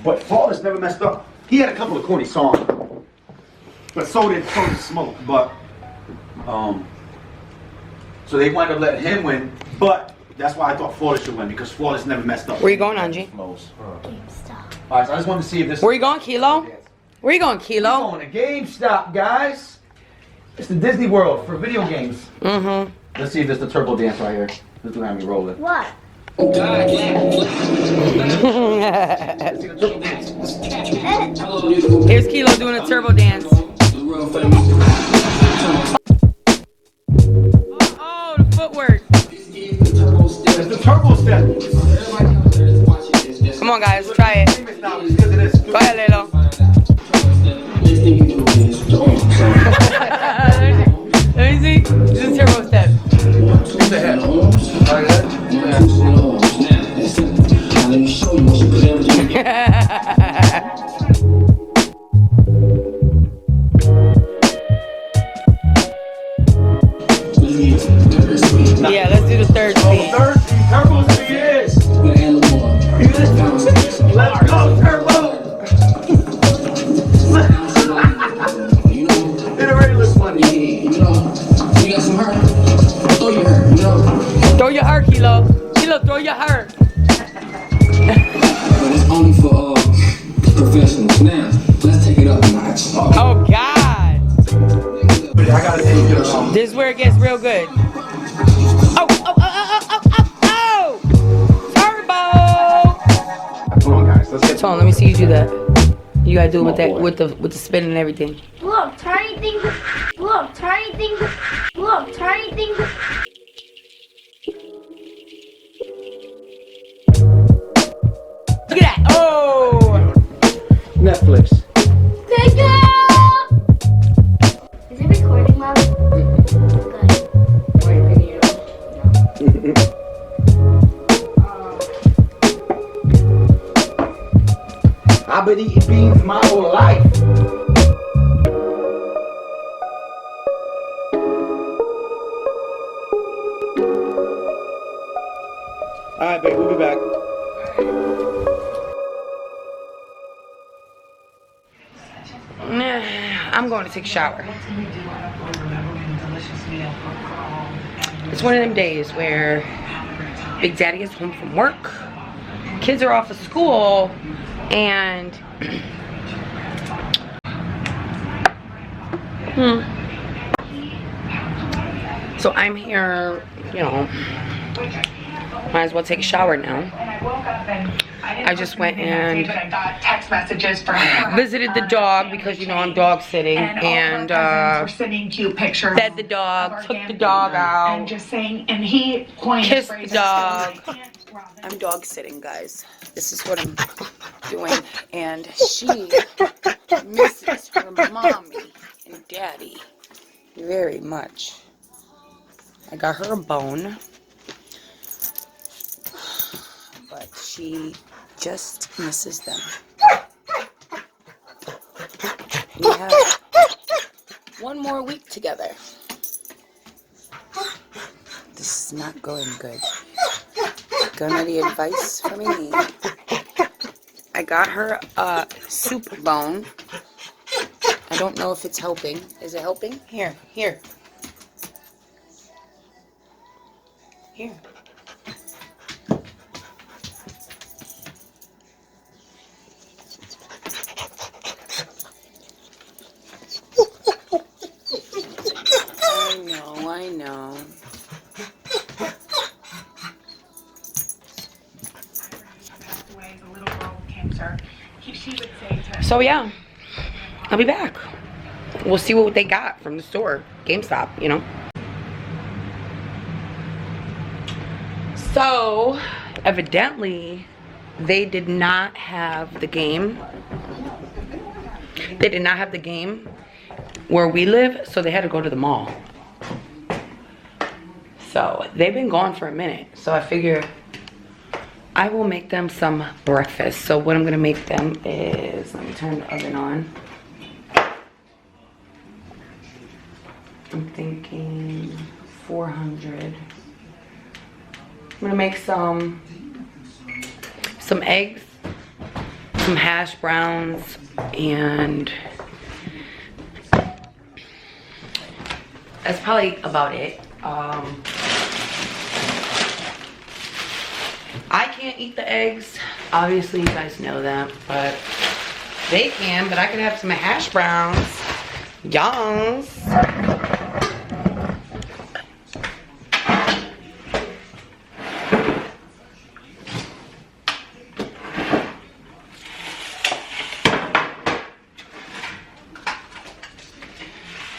But Flawless never messed up. He had a couple of corny songs, but so did Smoke. But so they wound up letting him win. But that's why I thought Flawless should win, because Flawless never messed up. Where you going, Angie? GameStop. All right, so I just wanted to see if this. Where you going, Kilo? Where you going, Kilo? We're going to GameStop, guys. It's the Disney World for video games. Mm-hmm. Let's see if there's the turbo dance right here. This is gonna have me rolling. What? Let's see the turbo dance. Here's Kilo doing a turbo dance. Oh, the footwork. It's the turbo step. Come on, guys, try it. Go ahead, Lilo. Let me see. This is turbo step. Use the head. Like that. Let me show you what you put everything Yeah, let's do the third speed. Third speed, turbo speed is. Let's go, turbo. It already looks funny. You got some heart? Throw your heart, Throw your heart, Kilo. Kilo, throw your heart. But it's only for professionals. Now, let's take it up a notch. Oh, God. I gotta take it. This is where it gets real good. Oh, oh, oh, oh, oh, oh, oh, Turbo. Come on, guys. Let's get. Hold on, let me see you do that. You gotta do it with that, with the spin and everything. Look, tiny things. Look, tiny things. Look, tiny things. Look at that. Oh. Netflix. Take it! Is it recording, Mom? Good. I've been eating beans my whole life. All right, babe, we'll be back. I'm going to take a shower. It's one of them days where Big Daddy is home from work, kids are off of school, and so I'm here, you know, might as well take a shower now. I just went and text messages from visited the dog because, you know, I'm dog sitting, and we're sending cute pictures. fed the dog, took the dog out, and just saying, and he coined kissed the phrases dog. like, I'm dog sitting, guys. This is what I'm doing, and she misses her mommy and daddy very much. I got her a bone, but she just misses them. We have one more week together. This is not going good. Gonna need advice from me. I got her a soup bone. I don't know if it's helping. Is it helping? Here, here. Here. I know. So yeah, I'll be back. We'll see what they got from the store, GameStop, you know. So, evidently, they did not have the game. They did not have the game where we live, so they had to go to the mall. So, they've been gone for a minute. So, I figure I will make them some breakfast. So, what I'm going to make them is, let me turn the oven on. I'm thinking 400. I'm gonna make some eggs, some hash browns, and that's probably about it. I can't eat the eggs. Obviously, you guys know that, but they can. But I can have some hash browns. Yums.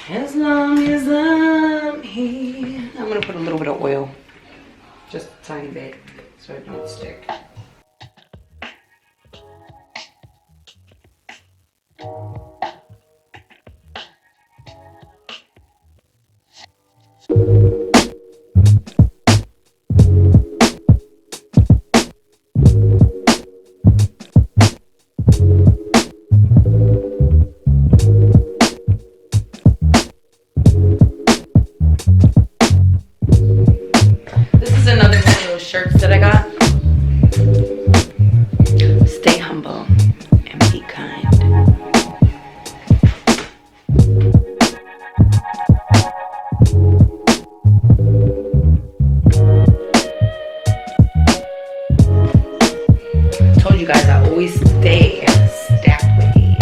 As long as I'm here. I'm gonna put a little bit of oil. Just a tiny bit, so it don't stick. Shirts that I got. Stay humble and be kind. Told you guys I always stay stacked with these.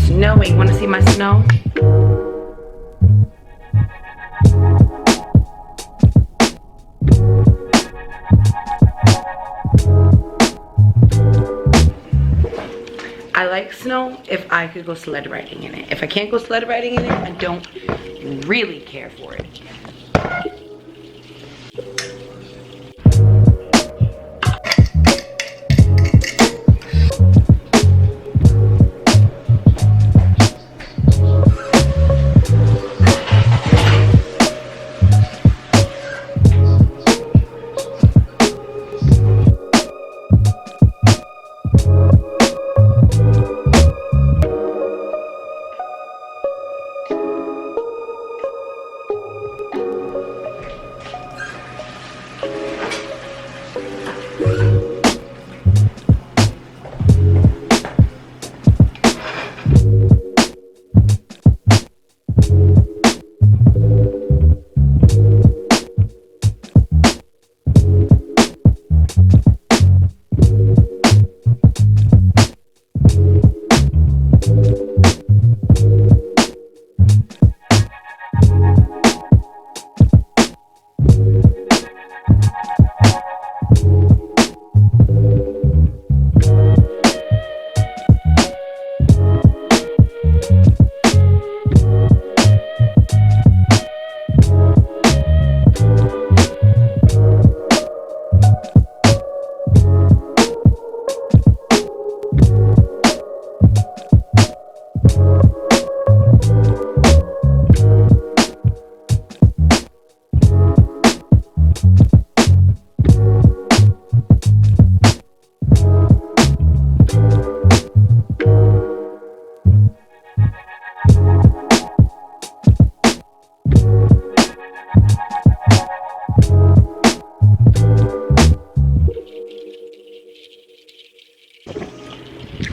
Snowing. Want to see my snow? I like snow if I could go sled riding in it. If I can't go sled riding in it, I don't really care for it.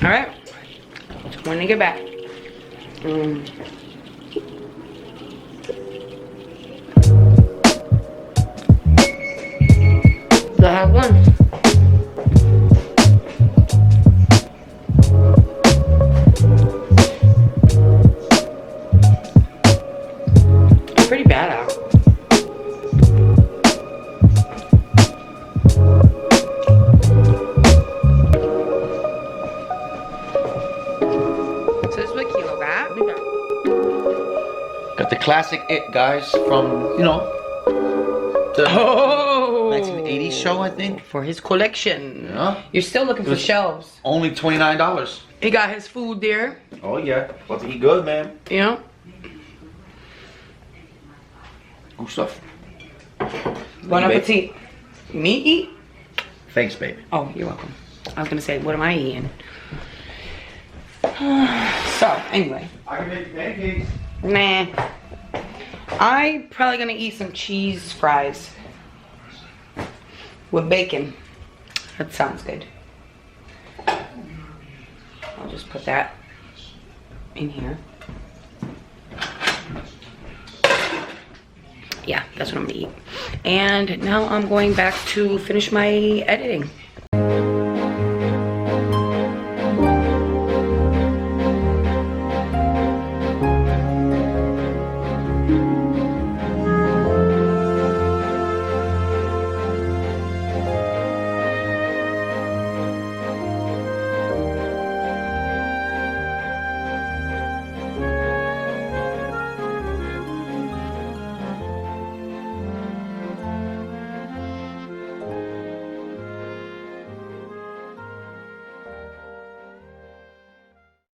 All right, so when I get back, so I have one. It's pretty bad out. Got the classic It guys from, you know, the 1980s show, I think. For his collection. Yeah. You're still looking for shelves. Only $29. He got his food there. Oh yeah, about to eat good, man. You know? Good stuff. Bon babe. appetit. Me eat? Thanks, baby. Oh, you're welcome. I was gonna say, what am I eating? So, anyway. I can make pancakes. Nah. I'm probably gonna eat some cheese fries with bacon. That sounds good. I'll just put that in here. Yeah, that's what I'm gonna eat. And now I'm going back to finish my editing.